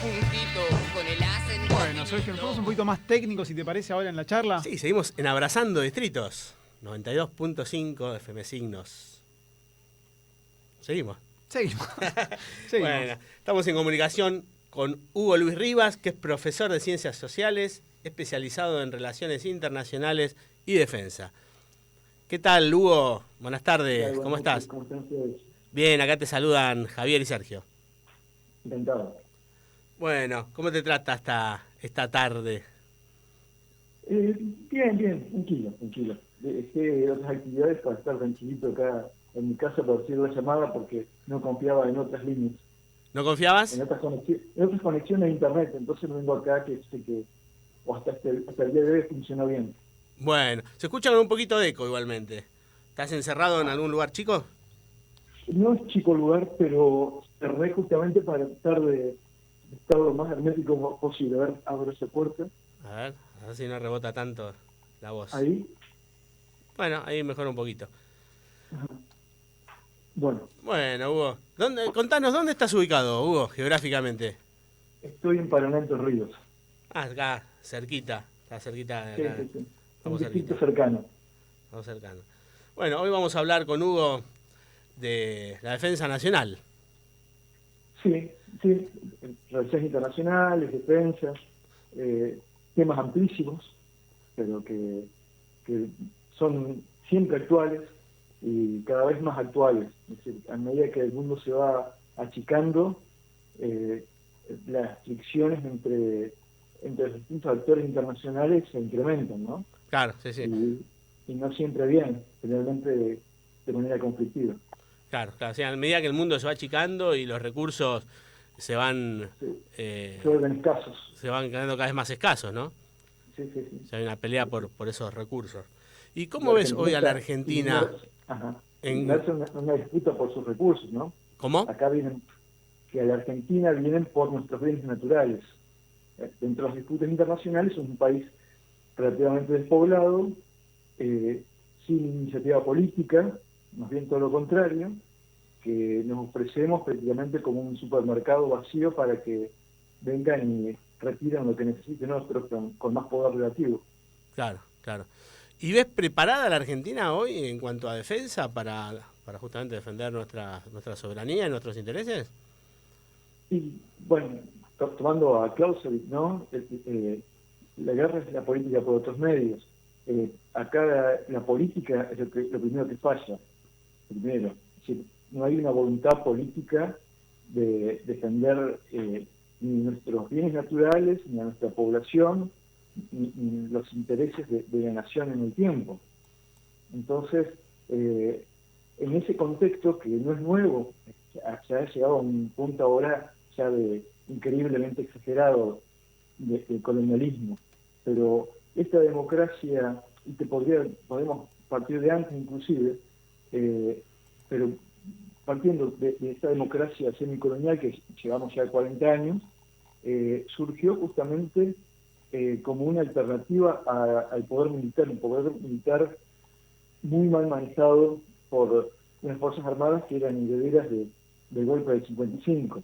puntito con el acento. Bueno, Sergio, nos ponemos un poquito más técnicos, si te parece, ahora en la charla. Sí, seguimos en Abrazando Distritos. 92.5 FM Signos. Seguimos. Seguimos. Bueno, estamos en comunicación con Hugo Luis Rivas, que es profesor de Ciencias Sociales, especializado en Relaciones Internacionales y Defensa. ¿Qué tal, Hugo? Buenas tardes, ¿cómo estás? ¿Cómo están ustedes? Bien, acá te saludan Javier y Sergio. Encantado. Bueno, ¿cómo te trata esta tarde? Bien, tranquilo. Dejé otras actividades para estar tranquilito acá en mi casa para recibir la llamada porque no confiaba en otras líneas. ¿No confiabas? En otras conexiones de internet, entonces vengo acá que sé que hasta el día de hoy funcionó bien. Bueno, se escucha con un poquito de eco igualmente. ¿Estás encerrado en algún lugar chico? No es chico el lugar, pero cerré justamente para tratar de estar lo más hermético posible. A ver, abro esa puerta. A ver si no rebota tanto la voz. Ahí. Bueno, ahí mejora un poquito. Ajá. Bueno, Hugo, contanos, ¿dónde estás ubicado, Hugo, geográficamente? estoy en Paraná, Entre Ríos. Acá, cerquita. Está cerquita de acá. Sí. Estamos Un distrito cerquita. cercano. Estamos cercanos. Bueno, hoy vamos a hablar con Hugo de la defensa nacional. Sí, relaciones internacionales, defensa, temas amplísimos, pero que son siempre actuales y cada vez más actuales. Es decir, a medida que el mundo se va achicando, las fricciones entre los distintos actores internacionales se incrementan, ¿no? Claro, sí. Y no siempre bien, generalmente de manera conflictiva. Claro, o sea, a medida que el mundo se va achicando y los recursos se van... Se vuelven escasos. Se van quedando cada vez más escasos, ¿no? Sí. O sea, hay una pelea por esos recursos. ¿Y cómo ves hoy a la Argentina? Una disputa por sus recursos, ¿no? ¿Cómo? Acá que a la Argentina vienen por nuestros bienes naturales. Dentro de las disputas internacionales es un país relativamente despoblado, sin iniciativa política, más bien todo lo contrario, que nos ofrecemos prácticamente como un supermercado vacío para que vengan y retiren lo que necesiten otros con más poder relativo. Claro. ¿Y ves preparada la Argentina hoy en cuanto a defensa para justamente defender nuestra soberanía y nuestros intereses? Y bueno, tomando a Clausewitz, ¿no? La guerra es la política por otros medios. Acá la política es lo primero que falla. Primero, es decir, no hay una voluntad política de defender ni nuestros bienes naturales, ni a nuestra población, ni los intereses de la nación en el tiempo. Entonces, en ese contexto, que no es nuevo, se ha llegado a un punto ahora ya de increíblemente exagerado del colonialismo, pero esta democracia, y podemos partir de antes inclusive, pero partiendo de esta democracia semicolonial que llevamos ya 40 años, surgió justamente como una alternativa al poder militar, un poder militar muy mal manejado por unas fuerzas armadas que eran herederas del golpe del 55,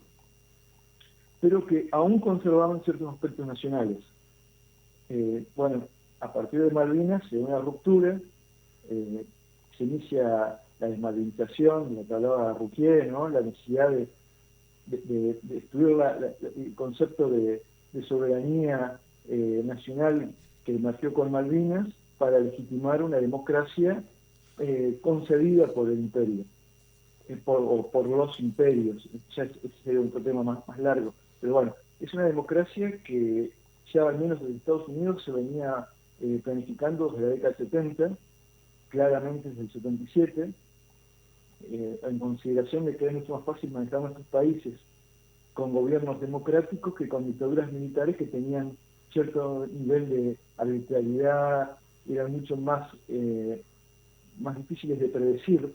pero que aún conservaban ciertos aspectos nacionales. A partir de Malvinas se da una ruptura, se inicia la desmalvinización, de la que hablaba Ruquier, ¿no? La necesidad de estudiar el concepto de soberanía nacional que nació con Malvinas para legitimar una democracia concebida por el imperio, o por los imperios. Ya ese sería un tema más largo. Pero bueno, es una democracia que ya al menos en Estados Unidos se venía planificando desde la década del 70, claramente desde el 77, en consideración de que es mucho más fácil manejar nuestros países con gobiernos democráticos que con dictaduras militares que tenían cierto nivel de arbitrariedad, eran mucho más difíciles de predecir,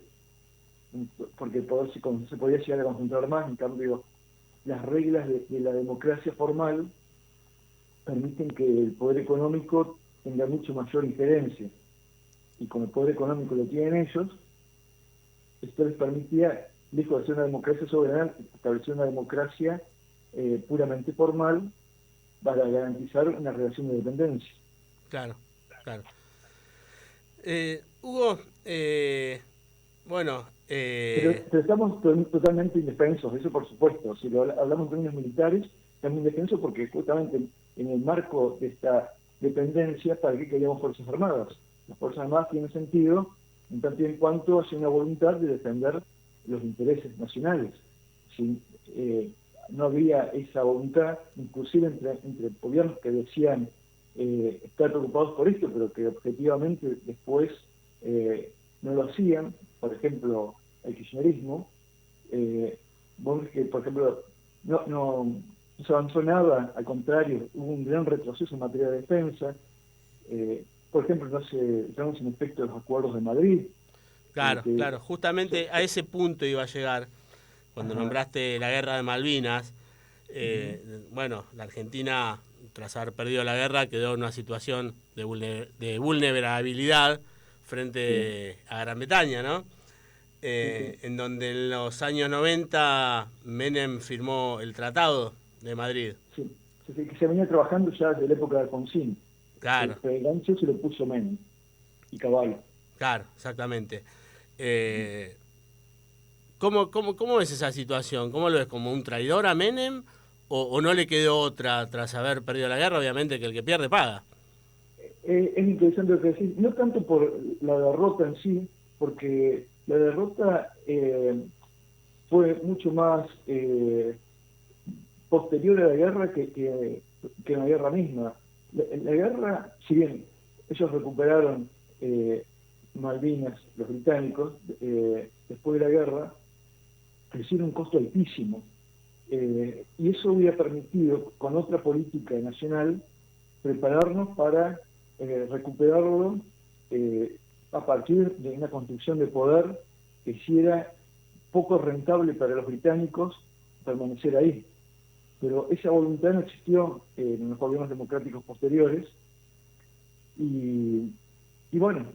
porque el poder se podía llegar a concentrar más. En cambio, las reglas de la democracia formal permiten que el poder económico tenga mucho mayor injerencia, y como el poder económico lo tienen ellos, esto les permitía, lejos de ser una democracia soberana, establecer una democracia puramente formal para garantizar una relación de dependencia. Claro, claro. Hugo, bueno... Pero estamos totalmente indefensos, eso por supuesto. Si hablamos en términos militares, estamos indefensos porque justamente en el marco de esta dependencia, ¿para qué queríamos Fuerzas Armadas? Las Fuerzas Armadas tienen sentido en tanto y en cuanto haya una voluntad de defender los intereses nacionales. Si no había esa voluntad, inclusive entre gobiernos que decían estar preocupados por esto, pero que objetivamente después no lo hacían, por ejemplo, el kirchnerismo, vos ves que, por ejemplo, no se avanzó nada, al contrario, hubo un gran retroceso en materia de defensa. Por ejemplo, no se entramos en efecto los acuerdos de Madrid. Claro, claro, justamente a ese punto iba a llegar cuando nombraste la guerra de Malvinas. Bueno, la Argentina, tras haber perdido la guerra, quedó en una situación de vulnerabilidad frente a Gran Bretaña, ¿no? En donde en los años 90 Menem firmó el Tratado de Madrid. Sí, que se venía trabajando ya desde la época de Alfonsín. Claro. El gancho se lo puso Menem y Caballo. Claro, exactamente. ¿Cómo ves esa situación? ¿Cómo lo ves? ¿Como un traidor a Menem? ¿O no le quedó otra tras haber perdido la guerra? Obviamente que el que pierde paga. Es interesante lo que decís, no tanto por la derrota en sí, porque la derrota fue mucho más posterior a la guerra que en la guerra misma. La guerra, si bien ellos recuperaron Malvinas, los británicos, después de la guerra, hicieron un costo altísimo. Y eso hubiera permitido, con otra política nacional, prepararnos para recuperarlo a partir de una construcción de poder que hiciera poco rentable para los británicos permanecer ahí. Pero esa voluntad no existió en los gobiernos democráticos posteriores. Y bueno,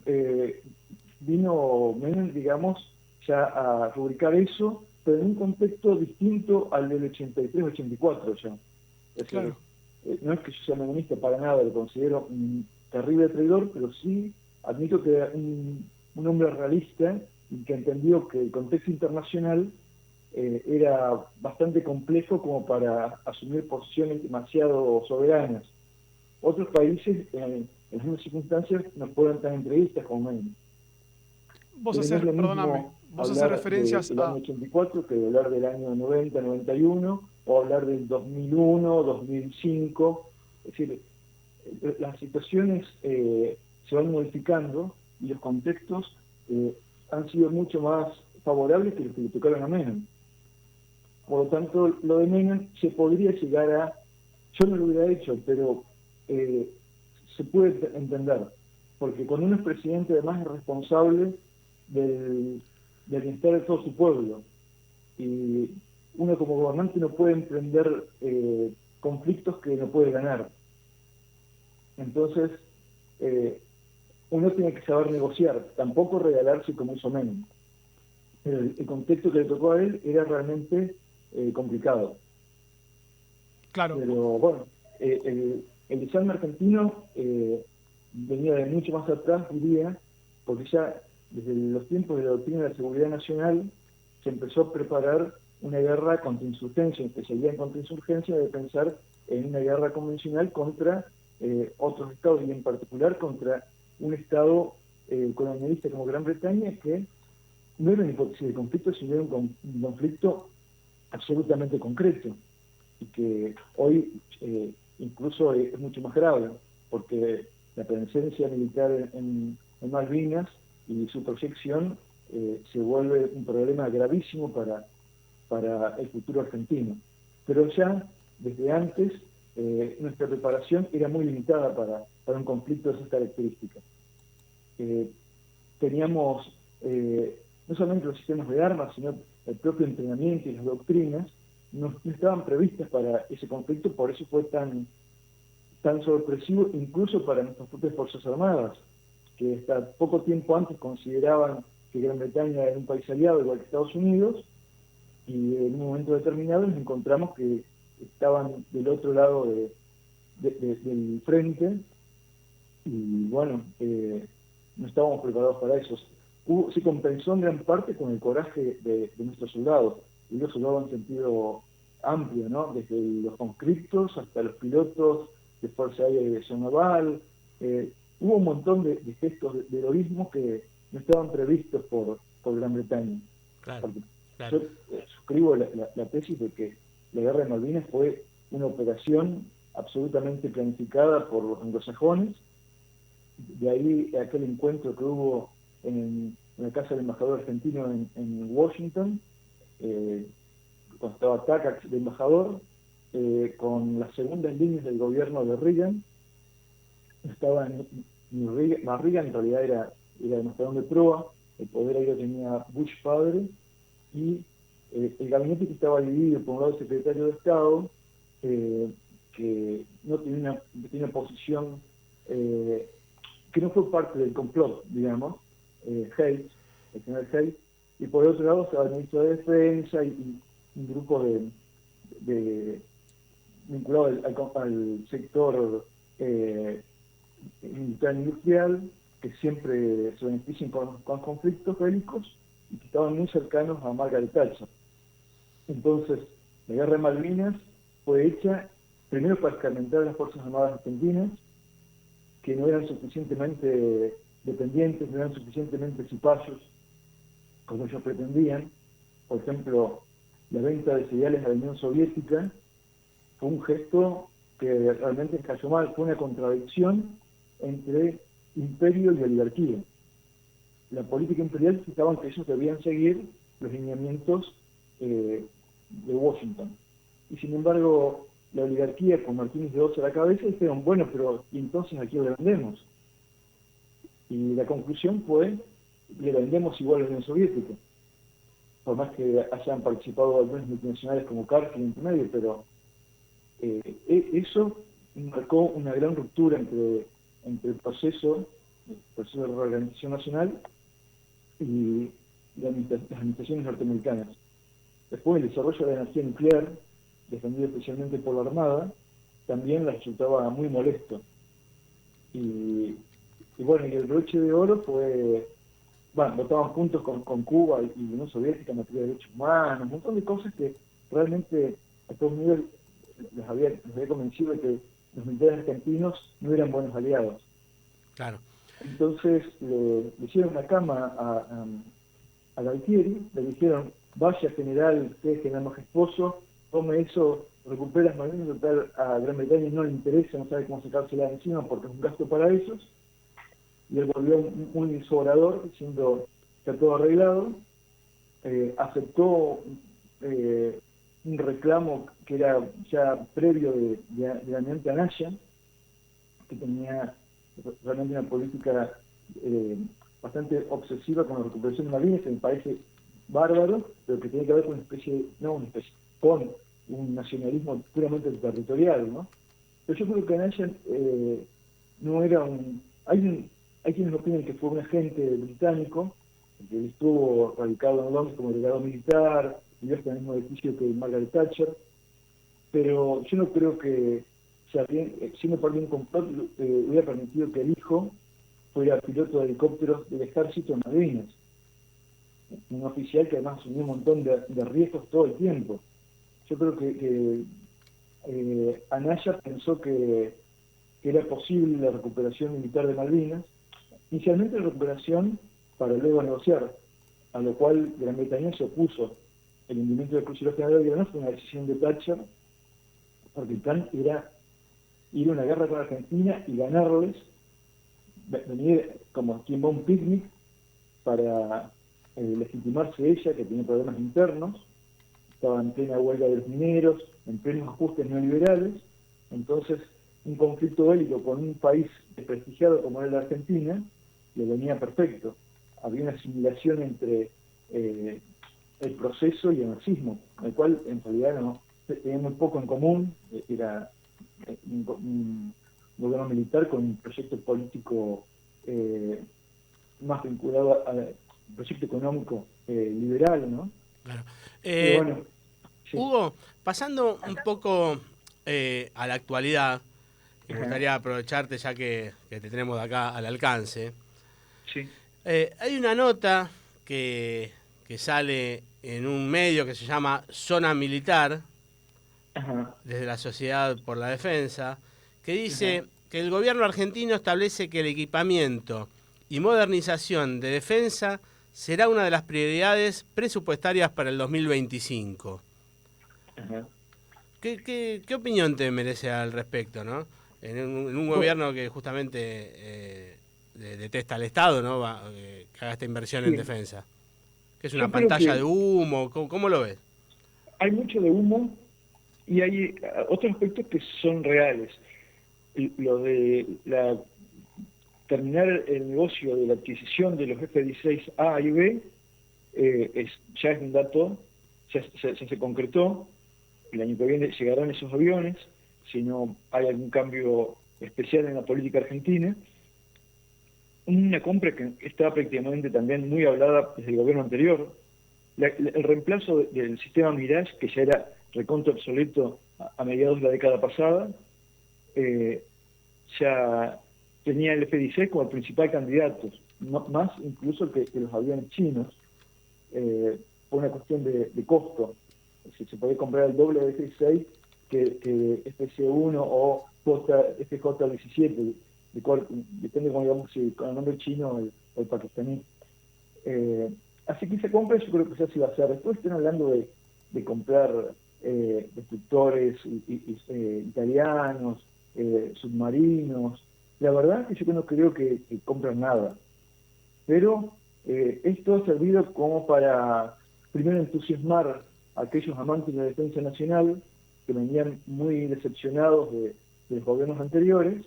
vino Menem, digamos, ya a rubricar eso, pero en un contexto distinto al del 83-84 ya. Es claro. No es que yo sea menemista para nada, lo considero un terrible traidor, pero sí admito que era un hombre realista y que entendió que el contexto internacional era bastante complejo como para asumir posiciones demasiado soberanas. Otros países, en las mismas circunstancias, no pueden estar entrevistas con Menem. Vos haces referencias del año 84 que de hablar del año 90, 91, o hablar del 2001, 2005. Es decir, las situaciones se van modificando y los contextos han sido mucho más favorables que los que le tocaron a Menem. Por lo tanto, lo de Menem se podría llegar a... Yo no lo hubiera hecho, pero se puede entender. Porque cuando uno es presidente, además es responsable del bienestar de todo su pueblo. Y uno como gobernante no puede emprender conflictos que no puede ganar. Entonces, uno tiene que saber negociar, tampoco regalarse como hizo Menem. Pero el contexto que le tocó a él era realmente complicado. Claro. Pero bueno, el desarme argentino venía de mucho más atrás, diría, porque ya desde los tiempos de la doctrina de la seguridad nacional se empezó a preparar una guerra contra insurgencia, especialidad en contrainsurgencia, de pensar en una guerra convencional contra otros estados y en particular contra un estado colonialista como Gran Bretaña, que no era una hipótesis de conflicto, sino era un conflicto absolutamente concreto y que hoy incluso es mucho más grave, porque la presencia militar en Malvinas y su proyección se vuelve un problema gravísimo para el futuro argentino. Pero ya desde antes nuestra preparación era muy limitada para un conflicto de esas características. Teníamos no solamente los sistemas de armas, sino el propio entrenamiento y las doctrinas no estaban previstas para ese conflicto, por eso fue tan sorpresivo incluso para nuestras propias Fuerzas Armadas, que hasta poco tiempo antes consideraban que Gran Bretaña era un país aliado igual que Estados Unidos, y en un momento determinado nos encontramos que estaban del otro lado del frente y bueno, no estábamos preparados para eso. Se compensó en gran parte con el coraje de nuestros soldados, y los soldados en sentido amplio, ¿no? Desde los conscriptos hasta los pilotos de Fuerza Aérea y Aviación Naval. Hubo un montón de gestos de heroísmo que no estaban previstos por Gran Bretaña. Claro, claro. Yo suscribo la tesis de que la guerra de Malvinas fue una operación absolutamente planificada por los anglosajones. De ahí aquel encuentro que hubo en la casa del embajador argentino en Washington, cuando estaba Takacs de embajador, con las segundas líneas del gobierno de Reagan. Reagan en realidad era demostrado de proa, el poder ahí lo tenía Bush padre, y el gabinete que estaba dividido por un lado el secretario de Estado, que no tenía una posición que no fue parte del complot, digamos, Hayes, el general Hayes, y por otro lado estaba el ministro de Defensa y un grupo vinculado al sector militar industrial, que siempre se benefician con conflictos bélicos y que estaban muy cercanos a Margaret Thatcher. Entonces, la guerra de Malvinas fue hecha primero para escarmentar a las Fuerzas Armadas argentinas, que no eran suficientemente dependientes, no eran suficientemente cipayos como ellos pretendían. Por ejemplo, la venta de cereales a la Unión Soviética fue un gesto que realmente cayó mal, fue una contradicción entre imperio y oligarquía. La política imperial fijaban que ellos debían seguir los lineamientos de Washington. Y sin embargo, la oligarquía, con Martínez de Oz a la cabeza, dijeron, bueno, pero ¿y entonces a quién le vendemos? Y la conclusión fue, le vendemos igual a la Unión Soviética. Por más que hayan participado algunas multinacionales como Cargill en medio, pero eso marcó una gran ruptura entre el proceso de reorganización nacional y las administraciones norteamericanas. Después, el desarrollo de la energía nuclear, defendido especialmente por la Armada, también les resultaba muy molesto. Y bueno, y el broche de oro fue, bueno, votaban juntos con Cuba y la Unión Soviética en materia de derechos humanos, un montón de cosas que realmente a Estados Unidos les había convencido de que los militares argentinos no eran buenos aliados. Claro. Entonces le hicieron una cama a Galtieri, le dijeron, vaya general, usted es general majestuoso, tome eso, recupera las Malvinas, total a Gran Bretaña no le interesa, no sabe cómo sacársela de encima porque es un gasto para ellos. Y él volvió muy sobrador, diciendo que está todo arreglado. Aceptó un reclamo que era ya previo de almirante Anaya, que tenía realmente una política bastante obsesiva con la recuperación de Malvinas, que me parece bárbaro, pero que tiene que ver con con un nacionalismo puramente territorial, ¿no? Pero yo creo que Anaya no era hay quienes opinan que fue un agente británico, que estuvo radicado en Londres como delegado militar, vivió hasta el mismo edificio que Margaret Thatcher, pero yo no creo que, siendo parte de un complot, hubiera permitido que el hijo fuera piloto de helicópteros del ejército en Malvinas. Un oficial que además asumió un montón de riesgos todo el tiempo. Yo creo que Anaya pensó que era posible la recuperación militar de Malvinas, inicialmente la recuperación para luego negociar, a lo cual Gran Bretaña se opuso. El hundimiento del crucero general de Granada fue una decisión de Thatcher, porque el plan era ir a una guerra con Argentina y ganarles, venir como quien va a un picnic para legitimarse ella, que tenía problemas internos, estaba en plena huelga de los mineros, en plenos ajustes neoliberales. Entonces un conflicto bélico con un país desprestigiado como era la Argentina le venía perfecto. Había una asimilación entre el proceso y el nazismo, el cual en realidad no tenía muy poco en común. Era un gobierno militar con un proyecto político más vinculado al proyecto económico liberal, ¿no? Claro. Bueno, sí. Hugo, Pasando un poco a la actualidad, me gustaría aprovecharte ya que te tenemos de acá al alcance. Sí. Hay una nota que sale en un medio que se llama Zona Militar, Ajá. desde la Sociedad por la Defensa, que dice que el gobierno argentino establece que el equipamiento y modernización de defensa será una de las prioridades presupuestarias para el 2025. Ajá. ¿Qué opinión te merece al respecto, no? En un gobierno que justamente detesta al Estado, ¿no? Que haga esta inversión en Sí. defensa. ¿Que es Yo una creo pantalla que de humo? ¿Cómo lo ves? hay mucho de humo y hay otros aspectos que son reales. Lo de terminar el negocio de la adquisición de los F-16A y B ya es un dato, ya se concretó. El año que viene llegarán esos aviones, si no hay algún cambio especial en la política argentina. Una compra que está prácticamente también muy hablada desde el gobierno anterior. El reemplazo del sistema Mirage, que ya era recontra obsoleto a mediados de la década pasada, ya tenía el F-16 como el principal candidato, más incluso que los aviones chinos, por una cuestión de costo. Se podía comprar el doble de F-16 que FC-1 o FJ-17, depende cómo digamos, si con el nombre chino o el pakistaní. Así que esa compra yo creo que ya se iba a hacer. Después están hablando de comprar destructores italianos, submarinos. La verdad es que yo no creo que compran nada. Pero esto ha servido como para, primero, entusiasmar a aquellos amantes de la defensa nacional que venían muy decepcionados de los gobiernos anteriores.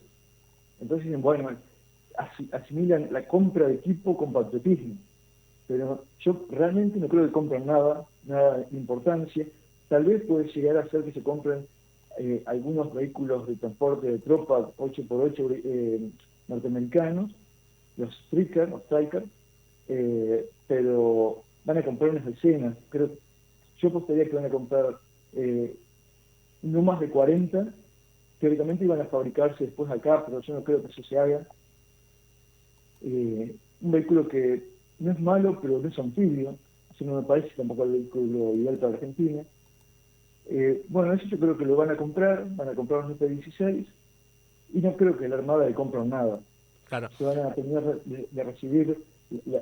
Entonces dicen, bueno, asimilan la compra de equipo con patriotismo. Pero yo realmente no creo que compren nada de importancia. Tal vez puede llegar a ser que se compren algunos vehículos de transporte de tropa 8x8 norteamericanos, los Striker, pero van a comprar unas decenas. Yo apostaría que van a comprar no más de 40. Teóricamente iban a fabricarse después acá, pero yo no creo que eso se haga. Un vehículo que no es malo, pero no es anfibio. Eso no me parece tampoco el vehículo ideal para Argentina. Bueno, eso yo creo que lo van a comprar un F-16, y no creo que la Armada le compren nada. Claro. Se van a terminar de recibir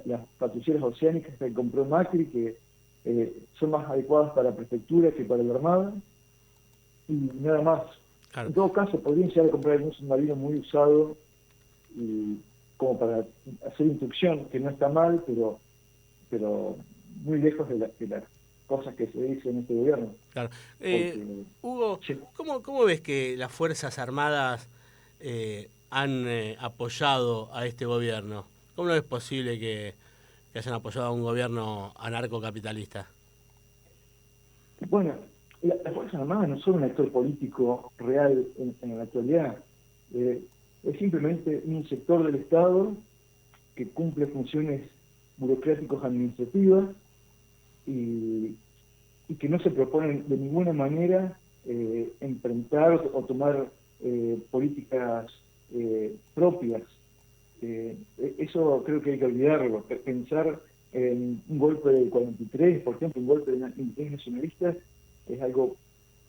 las patrulleras oceánicas que compró Macri, que son más adecuadas para la prefectura que para la Armada, y nada más. Claro. En todo caso, podrían llegar a comprar algún submarino muy usado, y como para hacer instrucción, que no está mal, pero muy lejos de las cosas que se dicen en este gobierno. Claro. Porque, Hugo, sí. ¿cómo ves que las Fuerzas Armadas han apoyado a este gobierno? ¿Cómo no es posible que hayan apoyado a un gobierno anarcocapitalista? Bueno, las Fuerzas Armadas no son un actor político real en la actualidad. Es simplemente un sector del Estado que cumple funciones burocráticos administrativas y que no se proponen de ninguna manera enfrentar o tomar políticas propias. Eso creo que hay que olvidarlo. Pensar en un golpe del 43, por ejemplo, un golpe de interés nacionalista, es algo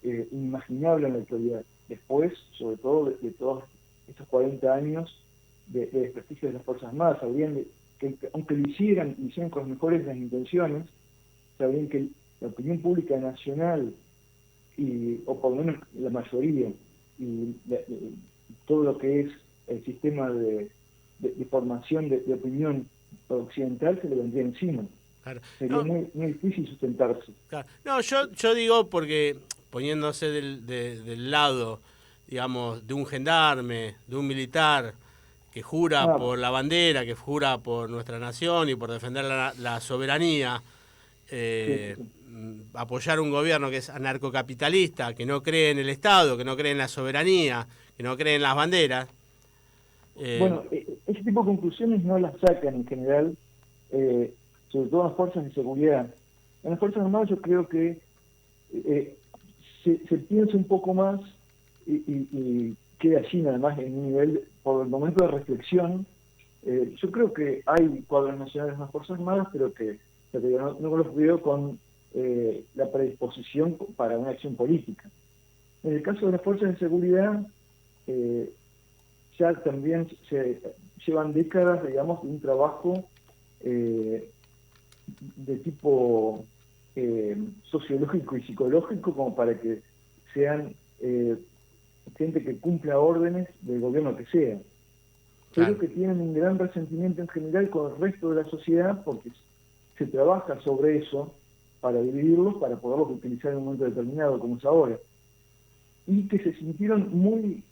inimaginable en la actualidad. Después, sobre todo, de todos estos 40 años de desprestigio de las Fuerzas Armadas, sabían que aunque lo hicieran con las mejores de las intenciones, sabían que la opinión pública nacional, o por lo menos la mayoría, y todo lo que es el sistema de formación de opinión occidental, se le vendría encima. Claro. Sería muy difícil sustentarse. Claro. No, yo digo porque poniéndose del lado, digamos, de un gendarme, de un militar que jura por la bandera, que jura por nuestra nación y por defender la soberanía, Sí. apoyar un gobierno que es anarcocapitalista, que no cree en el Estado, que no cree en la soberanía, que no cree en las banderas. Bueno, ese tipo de conclusiones no las sacan en general, sobre todo las fuerzas de seguridad. En las Fuerzas Armadas yo creo que se piensa un poco más y queda allí nada más en un nivel, por el momento, de reflexión. Yo creo que hay cuadros nacionales de las Fuerzas Armadas, pero que no los veo con la predisposición para una acción política. En el caso de las fuerzas de seguridad, ya también se llevan décadas, digamos, de un trabajo de tipo sociológico y psicológico, como para que sean gente que cumpla órdenes del gobierno que sea, pero que tienen un gran resentimiento en general con el resto de la sociedad, porque se trabaja sobre eso para dividirlos, para poderlos utilizar en un momento determinado, como es ahora. Y que se sintieron muy,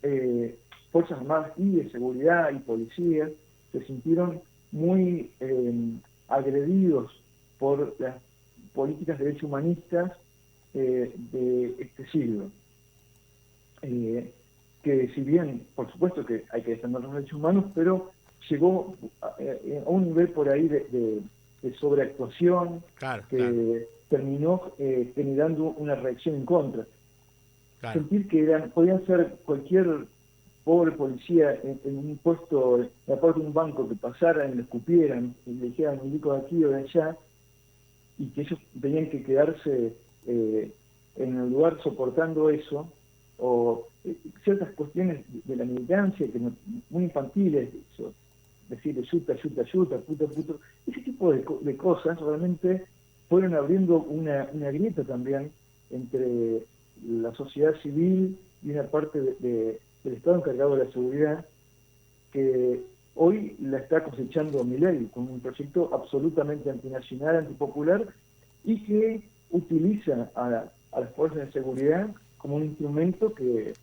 Fuerzas Armadas y de seguridad y policías, se sintieron muy agredidos por las políticas de derechos humanistas de este siglo. Que si bien, por supuesto que hay que defender los derechos humanos, pero llegó a un nivel por ahí de sobreactuación, que terminó generando una reacción en contra. Sentir que podían ser cualquier pobre policía en un puesto, en la puerta de un banco, que pasaran y lo escupieran y le dijeran milico de aquí o de allá, y que ellos tenían que quedarse en el lugar soportando eso, o ciertas cuestiones de la militancia que muy infantiles, eso, decir yuta, yuta, yuta, puto, puto, ese tipo de cosas realmente fueron abriendo una grieta también entre la sociedad civil y una parte del Estado encargado de la seguridad, que hoy la está cosechando Milei con un proyecto absolutamente antinacional, antipopular, y que utiliza a las fuerzas de seguridad como un instrumento que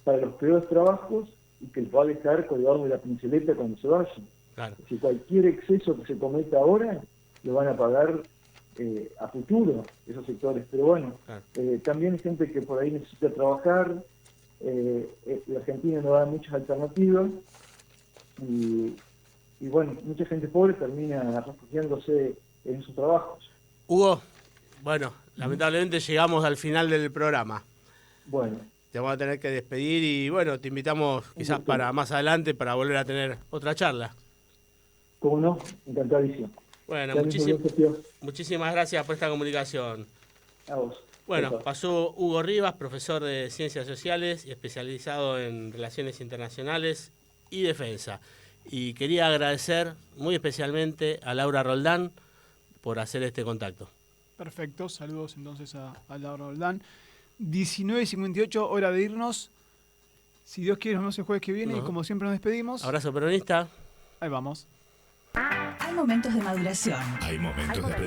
para los peores trabajos, y que va a dejar colgado de la pinceleta cuando se vaya. Si cualquier exceso que se cometa ahora lo van a pagar a futuro esos sectores, pero bueno, también hay gente que por ahí necesita trabajar. La Argentina no da muchas alternativas y bueno, mucha gente pobre termina refugiándose en sus trabajos. Hugo, bueno, lamentablemente llegamos al final del programa. Bueno, te vamos a tener que despedir y bueno, te invitamos quizás para más adelante para volver a tener otra charla. ¿Cómo no? Encantadísimo. Bueno, muchísimas gracias por esta comunicación. A vos. Bueno, pasó Hugo Rivas, profesor de Ciencias Sociales y especializado en Relaciones Internacionales y Defensa. Y quería agradecer muy especialmente a Laura Roldán por hacer este contacto. Perfecto, saludos entonces a Laura Roldán. 19:58, hora de irnos. Si Dios quiere, nos vemos el jueves que viene y como siempre nos despedimos. Abrazo peronista. Ahí vamos. Hay momentos de maduración. Hay momentos de